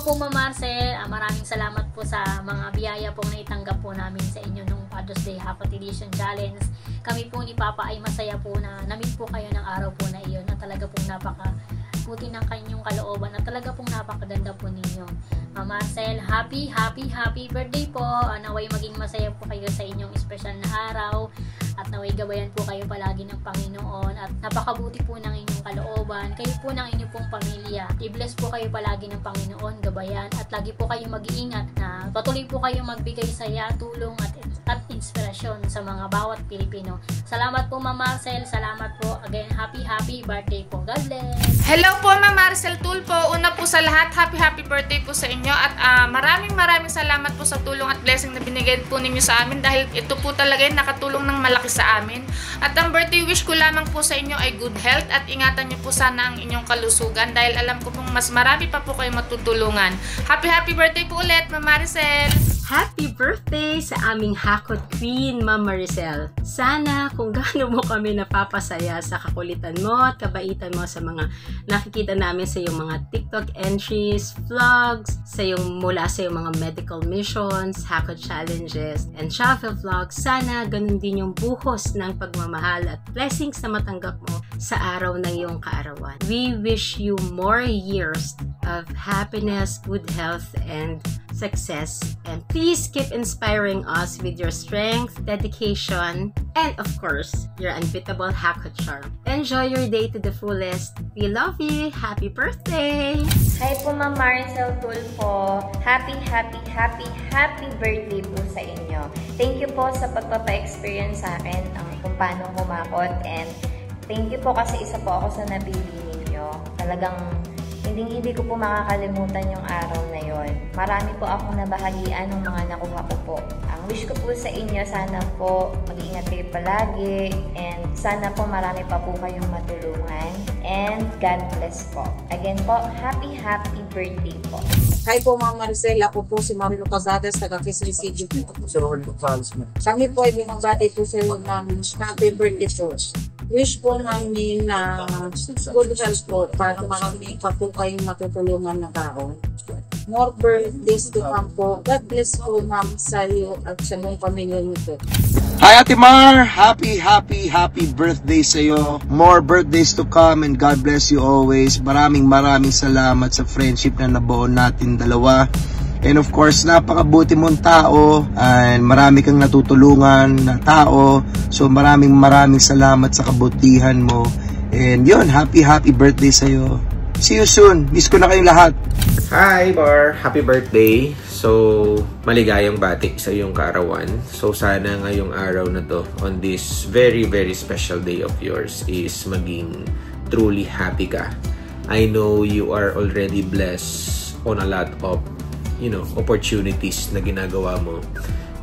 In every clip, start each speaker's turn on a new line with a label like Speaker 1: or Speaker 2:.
Speaker 1: Hello po Ma'am Marcel, maraming salamat po sa mga biyaya pong naitanggap po namin sa inyo nung Father's Day Hakot Edition Challenge. Kami po ni Papa ay masaya po na na-meet po kayo ng araw po na iyon na talaga pong buti ng kanyang kalooban at talaga pong napakaganda po ninyo. Ma'am Marcel, happy birthday po. Naway maging masaya po kayo sa inyong espesyal na araw at naway gabayan po kayo palagi ng Panginoon at napakabuti po ng inyong kalooban. Kayo po ng inyong pong pamilya. I-bless po kayo palagi ng Panginoon, gabayan at lagi po kayo mag-iingat na patuloy po kayo magbigay saya, tulong at inspirasyon sa mga bawat Pilipino. Salamat po Ma'am Marcel, salamat po. Again, happy birthday po. God bless.
Speaker 2: Hello po Ma'am Marcel Tulpo. Una po sa lahat, happy birthday po sa inyo at maraming salamat po sa tulong at blessing na binigay po ninyo sa amin dahil ito po talaga yung nakatulong ng malaki sa amin. At ang birthday wish ko lamang po sa inyo ay good health at ingatan niyo po sana ang inyong kalusugan dahil alam ko pong mas marami pa po kayo matutulungan. Happy birthday po ulit Ma'am Maricel.
Speaker 3: Happy birthday sa aming Hakot Queen, Ma'am Maricel. Sana kung gaano mo kami napapasaya sa kakulitan mo at kabaitan mo sa mga nakikita namin sa iyong mga TikTok entries, vlogs, mula sa iyong mga medical missions, Hakot challenges, and travel vlogs. Sana ganun din yung buhos ng pagmamahal at blessings na matanggap mo sa araw ng iyong kaarawan. We wish you more years of happiness, good health, and success. And please keep inspiring us with your strength, dedication, and of course, your unbeatable Hakot charm. Enjoy your day to the fullest. We love you. Happy birthday!
Speaker 4: Hi po Ma'am Maricel Tulfo. Happy birthday po sa inyo. Thank you po sa pagpapa-experience sa akin kung paano kumakot, and thank you po kasi isa po ako sa nabili ninyo. Talagang hindi ko po makakalimutan yung araw na yon. Marami po akong nabahagian ng mga nakuha ko po. Ang wish ko po sa inyo, sana po mag-iingat kayo palagi and sana po marami pa po kayong matulungan and God bless po. Again po, happy birthday po.
Speaker 5: Hi po Ma'am Maricel, ako po si Ma'am Lucasades, taga-Quezon City po. Kami po ay binabati po sa iyo ng happy birthday po. Wish po namin na good health po para marami pa po kayong matutulungan na tao. More birthdays to come po. God bless po Ma'am sa iyo at sa mong pamilya nito.
Speaker 6: Hi Ate Mar! Happy birthday sa iyo. More birthdays to come and God bless you always. Maraming salamat sa friendship na nabuo natin dalawa. And of course, napakabuti mong tao and marami kang natutulungan na tao. So maraming salamat sa kabutihan mo. And yun, happy birthday sa'yo. See you soon. Miss ko na kayong lahat.
Speaker 7: Hi Bar! Happy birthday! So, maligayang bati sa iyong kaarawan. So, sana ngayong araw na to, on this very special day of yours, is maging truly happy ka. I know you are already blessed on a lot of opportunities na ginagawa mo.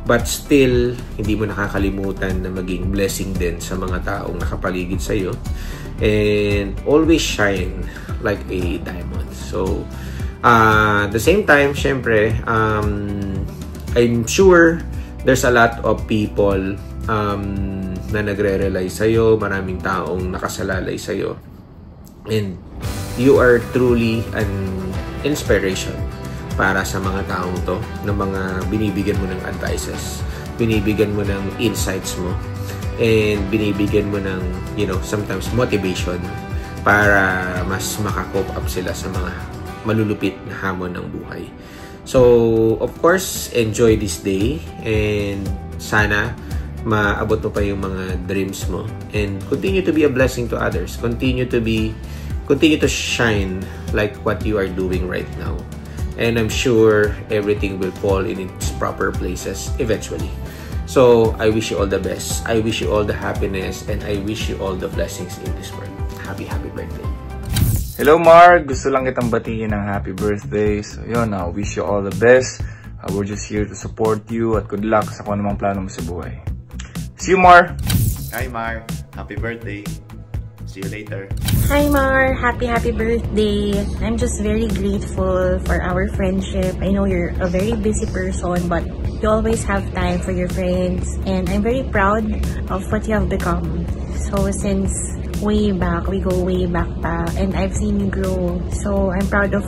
Speaker 7: But still, hindi mo nakakalimutan na maging blessing din sa mga taong nakapaligid sa'yo. And always shine like a diamond. So, at the same time, syempre, I'm sure there's a lot of people na nagre-rely sa'yo. Maraming taong nakasalalay sa'yo. And you are truly an inspiration para sa mga taong to, na mga binibigyan mo ng advices, binibigyan mo ng insights mo, and binibigyan mo ng, sometimes motivation para mas makakope up sila sa mga malulupit na hamon ng buhay. So, of course, enjoy this day and sana maabot mo pa yung mga dreams mo and continue to be a blessing to others. Continue to shine like what you are doing right now. And I'm sure everything will fall in its proper places eventually. So, I wish you all the best. I wish you all the happiness and I wish you all the blessings in this world. Happy birthday.
Speaker 8: Hello Mark! Gusto lang kitang batiin ng happy birthday. So yun, wish you all the best. We're just here to support you at good luck sa kung anumang plano mo sa buhay. See you Mar!
Speaker 9: Hi Mar! Happy birthday! See you later.
Speaker 10: Hi Mar! Happy birthday! I'm just very grateful for our friendship. I know you're a very busy person, but you always have time for your friends. And I'm very proud of what you have become. So since way back, we go way back pa, and I've seen you grow. So I'm proud of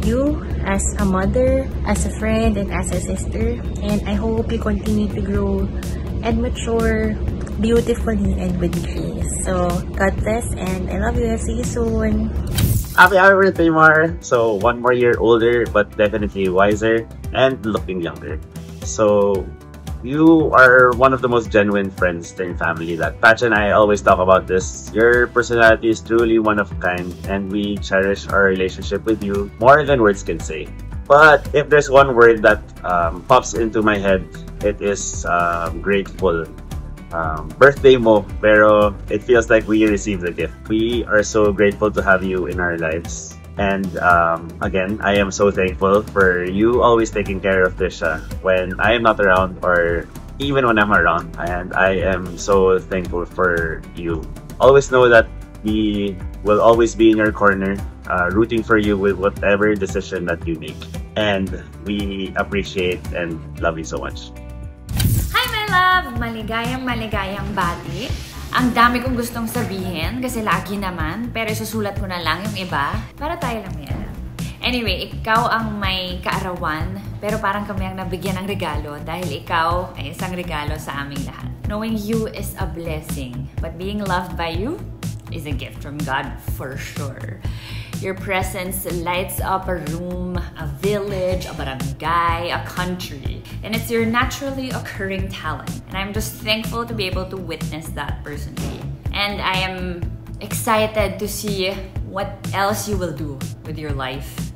Speaker 10: you as a mother, as a friend, and as a sister. And I hope you continue to grow and mature beautifully and with grace. So, God bless and I love you. I'll see you soon.
Speaker 11: Happy birthday, Mar! So, 1 more year older, but definitely wiser and looking younger. So, you are one of the most genuine friends in family that Patch and I always talk about this. Your personality is truly one of a kind, and we cherish our relationship with you more than words can say. But if there's one word that pops into my head, it is grateful. Birthday mo, pero it feels like we received the gift. We are so grateful to have you in our lives. And again, I am so thankful for you always taking care of Trisha when I am not around or even when I'm around. And I am so thankful for you. Always know that we will always be in your corner, rooting for you with whatever decision that you make. And we appreciate and love you so much.
Speaker 12: Hi, my love! Maligayang bati. Ang dami kong gustong sabihin kasi lagi naman, pero isusulat ko na lang yung iba para tayo lang may alam. Anyway, ikaw ang may kaarawan, pero parang kami ang nabigyan ng regalo dahil ikaw ay isang regalo sa aming lahat. Knowing you is a blessing, but being loved by you is a gift from God for sure. Your presence lights up a room, a village, a barangay, a country. And it's your naturally occurring talent. And I'm just thankful to be able to witness that personally. And I am excited to see what else you will do with your life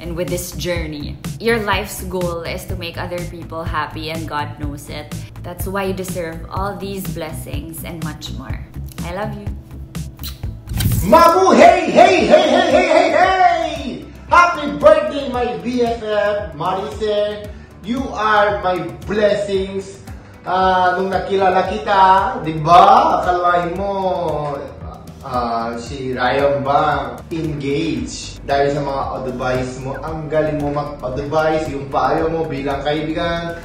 Speaker 12: and with this journey. Your life's goal is to make other people happy, and God knows it. That's why you deserve all these blessings and much more. I love you.
Speaker 6: Mabu, hey, hey, hey, hey, hey, hey, hey! Happy birthday, my BFF, Maricel. You are my blessings. Nung nakilala kita, di ba? Akalain mo, si Ryan ba, engaged. Dahil sa mga advice mo, ang galing mo mag-advise, yung payo mo bilang kaibigan.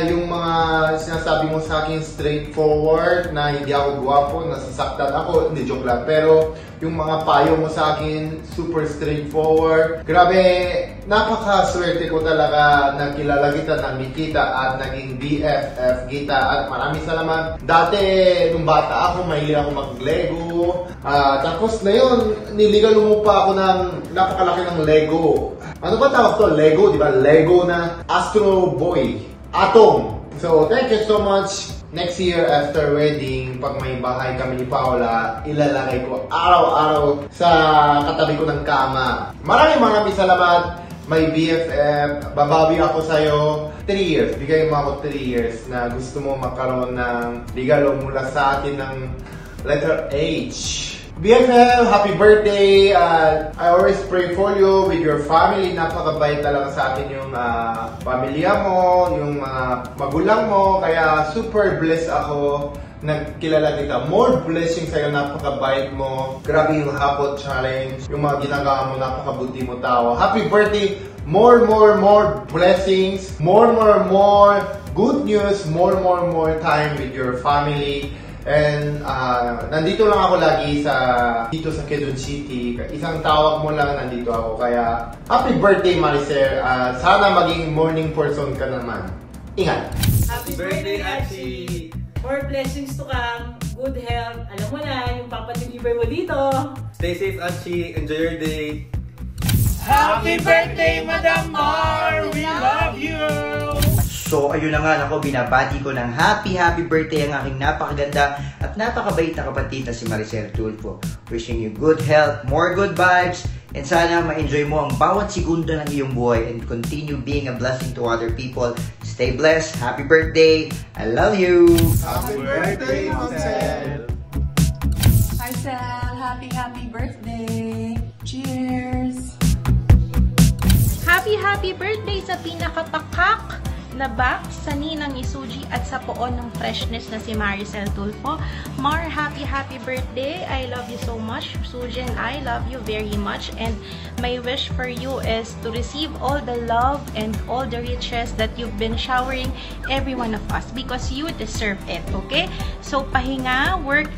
Speaker 6: Yung mga sinasabi mo sa akin straightforward na hindi ako gwapo, nasasaktan ako, hindi joke lang. Pero yung mga payo mo sa akin super straightforward. Grabe, napakaswerte ko talaga na kilala kita, nakikita at naging BFF kita. At maraming salamat. Dati, nung bata ako, mahilig ako mag-Lego. Tapos ngayon, niligalo mo pa ako ng napakalaki ng Lego. Ano ba tawag to? Lego, di ba? Lego na Astro Boy. Atom. So, thank you so much. Next year, after wedding, pag may bahay kami ni Paula, ilalagay ko araw-araw sa katabi ko ng kama. Maraming salamat. My BFF, babawi ako sa'yo 3 years. Bigay mo ako 3 years na gusto mo magkaroon ng regalo mula sa atin ng letter H. BFF, happy birthday! I always pray for you with your family. Napakabait talaga sa atin yung pamilya mo, yung magulang mo. Kaya super blessed ako nagkilala kita. More blessings sa'yo, napakabait mo. Grabe yung Hapot Challenge. Yung mga ginagawa mo, napakabuti mo tao. Happy birthday! More blessings. More good news. More time with your family. And nandito lang ako lagi dito sa Quezon City. Isang tawag mo lang, nandito ako. Kaya happy birthday, Maricel. Sana maging morning person ka naman. Ingat!
Speaker 13: Happy birthday, Archie! More blessings to come. Good health. Alam mo na, yung papadeliver mo dito.
Speaker 9: Stay safe, Archie. Enjoy your day.
Speaker 2: Happy birthday, Madam Mar! We love you!
Speaker 14: So, ayun na nga, ako, binabati ko ng happy birthday ang aking napakaganda at napakabait na kapatid na si Maricel Tulfo. Wishing you good health, more good vibes, and sana ma-enjoy mo ang bawat segundo ng iyong buhay and continue being a blessing to other people. Stay blessed. Happy birthday. I love you.
Speaker 6: Happy birthday, Marcel.
Speaker 15: Marcel, happy birthday. Cheers.
Speaker 16: Happy birthday sa pinakapakak na box sa ninang ni Suji at sa poon ng freshness na si Maricel Tulfo. Mar, happy birthday. I love you so much. Suji and I love you very much. And my wish for you is to receive all the love and all the riches that you've been showering every one of us because you deserve it, okay? So, pahinga, work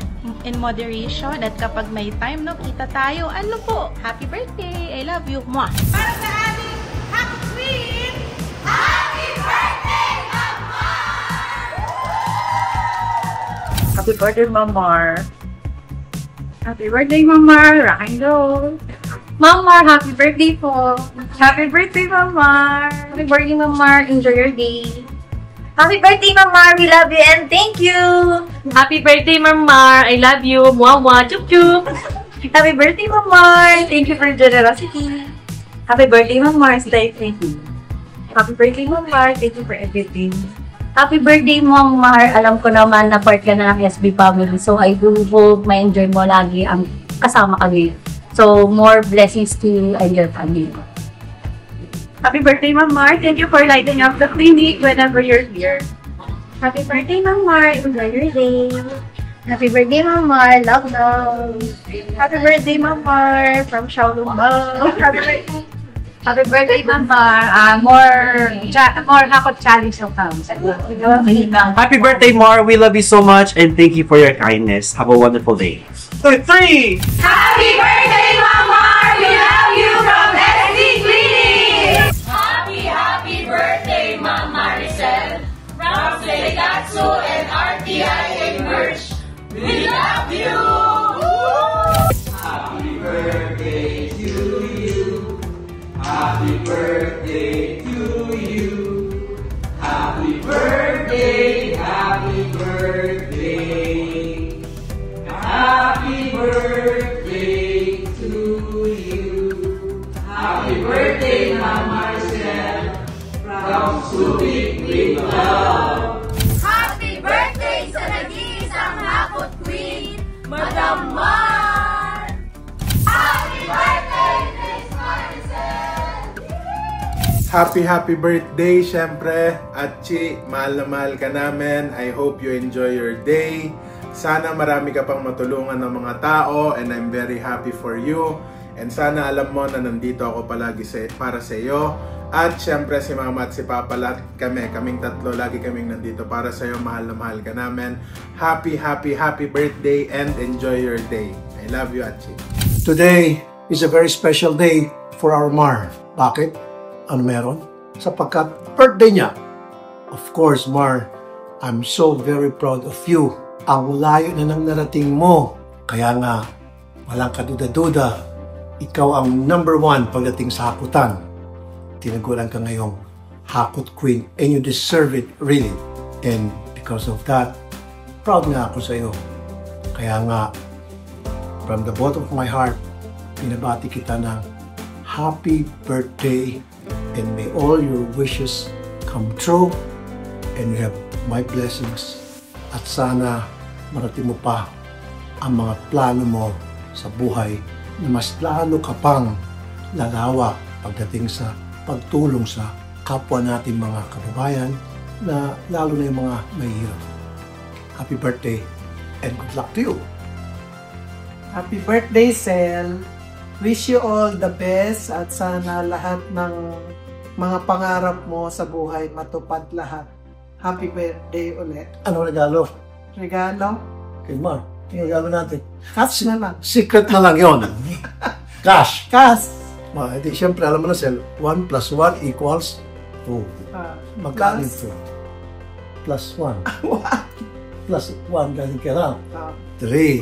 Speaker 16: in moderation. At kapag may time, no, kita tayo. Ano po? Happy birthday! I love you. Mwah! Para sa ating Happy Queen, Happy birthday, Mama!
Speaker 17: Happy birthday, Mamar. Happy birthday, Mamar. Rock and roll. Mamar, happy birthday po. Happy birthday, Mamar. Happy birthday, Mamar. Enjoy your day.
Speaker 18: Happy birthday, Mamar. We love you and thank you.
Speaker 17: Happy birthday, Mamar. I love you. Mwah, mwah. Chup, chup.
Speaker 18: Happy birthday, Mamar. Thank you for your generosity. Happy birthday, Mamar. Stay pretty. Happy birthday, Mamar. Thank you for everything. Happy birthday, Mamar. Alam ko naman na part ka na ng SB family. So, I do hope ma-enjoy mo lagi ang kasama kami. So, more blessings to you and your family.
Speaker 17: Happy birthday, Mamar. Thank you for lighting up the clinic whenever you're here.
Speaker 18: Happy birthday, Mamar. Enjoy your day. Happy birthday, Mamar. Love, love.
Speaker 17: Happy birthday, Mamar. From Shaolong Bao.
Speaker 18: Happy birthday, Mamar. More Hakot challenge will come.
Speaker 11: Happy birthday, Mar. We love you so much and thank you for your kindness. Have a wonderful day. 3!
Speaker 18: Happy birthday, Mamar. We love you from SC Clinic.
Speaker 1: Happy birthday, Ma'am Maricel. From Selegatsu and RTI Emerge. We love you!
Speaker 19: Happy birthday to you. Happy birthday to you. Happy birthday, happy birthday. Happy birthday to you. Happy birthday, Ma'am Maricel. From Subic with love.
Speaker 18: Happy birthday sa nag-iisang Hakot Queen, Madam Mar. Happy birthday, Miss Maricel.
Speaker 20: Happy birthday, syempre. Atchi, mahal na mahal ka namin. I hope you enjoy your day. Sana marami ka pang matulungan ng mga tao and I'm very happy for you. And sana alam mo na nandito ako palagi para sa iyo. At syempre si Mama at si Papa, lahat kaming tatlo, lagi kaming nandito para sa iyo. Mahal na mahal ka namin. Happy birthday and enjoy your day. I love you, Atchi.
Speaker 21: Today is a very special day for our Mar. Bakit? Ano meron? Sapagkat birthday niya. Of course, Mar, I'm so very proud of you. Ang layo na nang narating mo. Kaya nga, walang kaduda-duda. Ikaw ang #1 pagdating sa hakutan. Tinaguran ka ngayong Hakot Queen and you deserve it really. And because of that, proud nga ako sa iyo. Kaya nga, from the bottom of my heart, pinabati kita ng happy birthday and may all your wishes come true and you have my blessings. At sana marating mo pa ang mga plano mo sa buhay na mas lalo ka pang lalawak pagdating sa pagtulong sa kapwa natin mga kababayan na lalo na yung mga mahihirap. Happy birthday and good luck to you!
Speaker 22: Happy birthday, Sel! Wish you all the best at sana lahat ng mga pangarap mo sa buhay matupad lahat. Happy birthday ulit.
Speaker 21: Ano regalo?
Speaker 22: Regalo?
Speaker 21: Kay Mar, yung regalo natin.
Speaker 22: Cash na lang.
Speaker 21: Secret na lang yun. Cash.
Speaker 22: Cash.
Speaker 21: Hindi, siyempre, alam mo na, Sel, 1 + 1 = 2. Magkano ito? +1. +1 galing kay Ram. 3.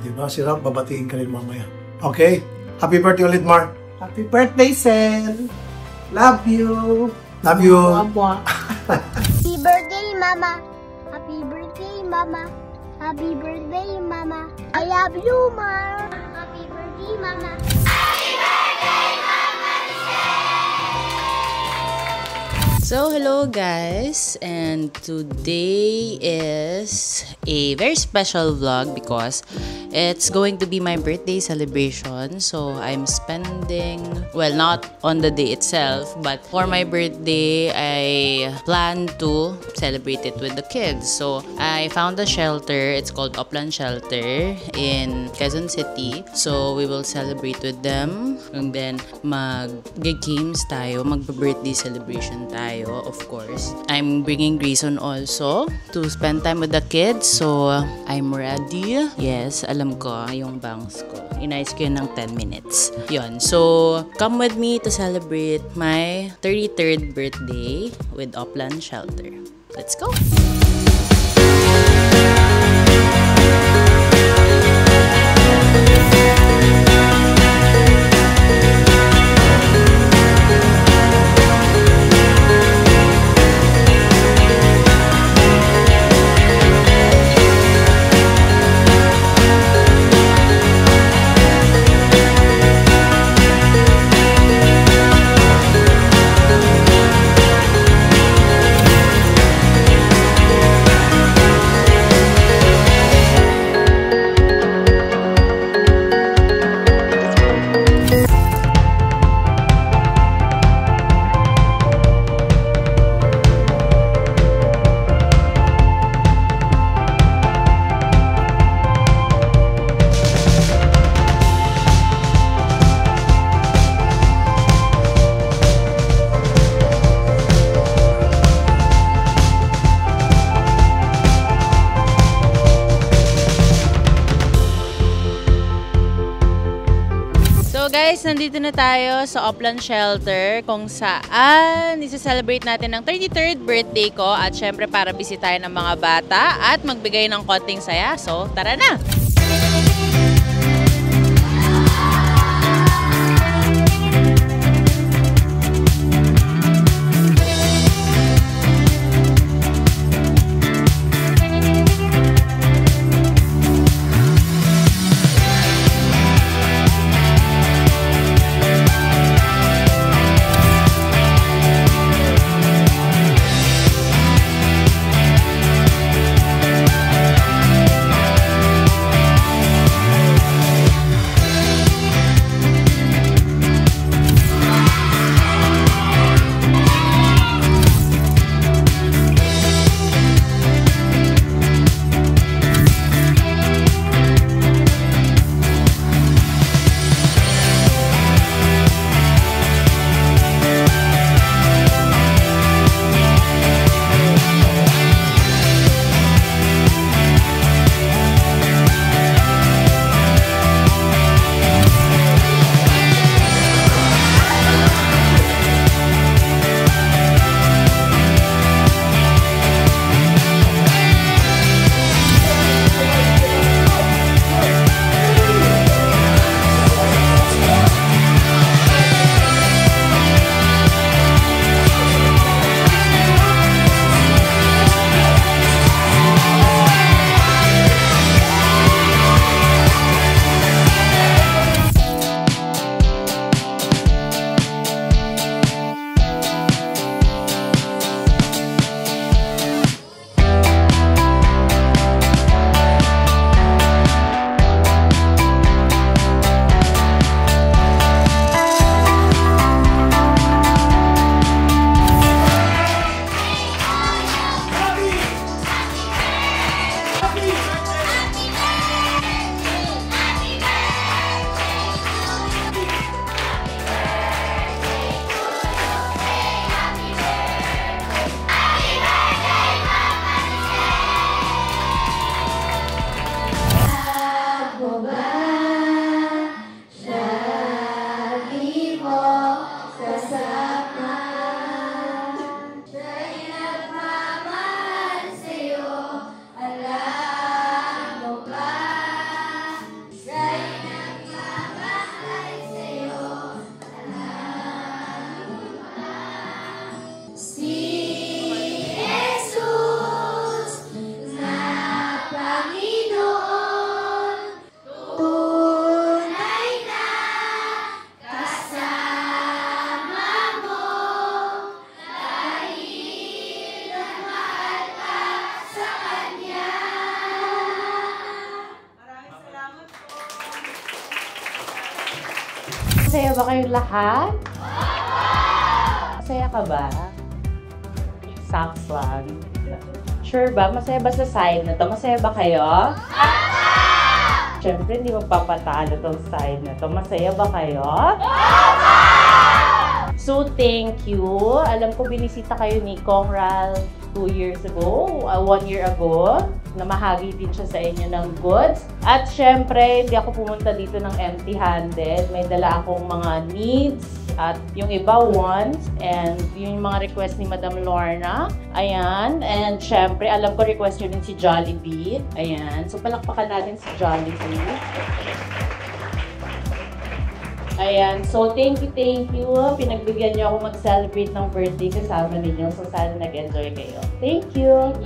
Speaker 21: Diba? Si Ram, babatiin ka rin mamaya. Okay? Happy birthday ulit, Mar.
Speaker 22: Happy birthday, Sel. Love you.
Speaker 21: Love you.
Speaker 23: Happy birthday, Mama. Happy birthday, Mama. Happy birthday, Mama. I love you, Ma. Happy birthday, Mama. Happy birthday, Mama.
Speaker 24: So, hello guys, and today is a very special vlog because it's going to be my birthday celebration. So, I'm spending, well, not on the day itself, but for my birthday, I plan to celebrate it with the kids. So, I found a shelter, it's called Upland Shelter in Quezon City. So, we will celebrate with them and then mag-games tayo, mag-birthday celebration tayo. tayo, of course. I'm bringing Grayson also to spend time with the kids. So, I'm ready. Yes, alam ko yung bangs ko. Inayos ko yun ng 10 minutes. Yun. So, come with me to celebrate my 33rd birthday with Upland Shelter. Let's go! So guys, nandito na tayo sa Upland Shelter kung saan isa-celebrate natin ang 33rd birthday ko at syempre para bisitahin ng mga bata at magbigay ng konting saya. So tara na! Masaya ba kayong lahat? Masaya ka ba? Sucks lang. Sure ba? Masaya ba sa side na to? Masaya ba kayo? Siyempre, hindi magpapatalo tong side na to. Masaya ba kayo?
Speaker 3: So, thank you. Alam ko, binisita kayo ni Kong Ral 2 years ago, 1 year ago. Namahagi din siya sa inyo ng goods. At syempre, hindi ako pumunta dito ng empty-handed. May dala akong mga needs at yung iba wants. And yung mga request ni Madam Lorna. Ayan. And syempre, alam ko request yun din si Jollibee. Ayan. So, palakpakan natin si Jollibee. Ayan. So, thank you. Pinagbigyan niyo ako mag-celebrate ng birthday kasama ninyo. So, sana nag-enjoy kayo. Thank you.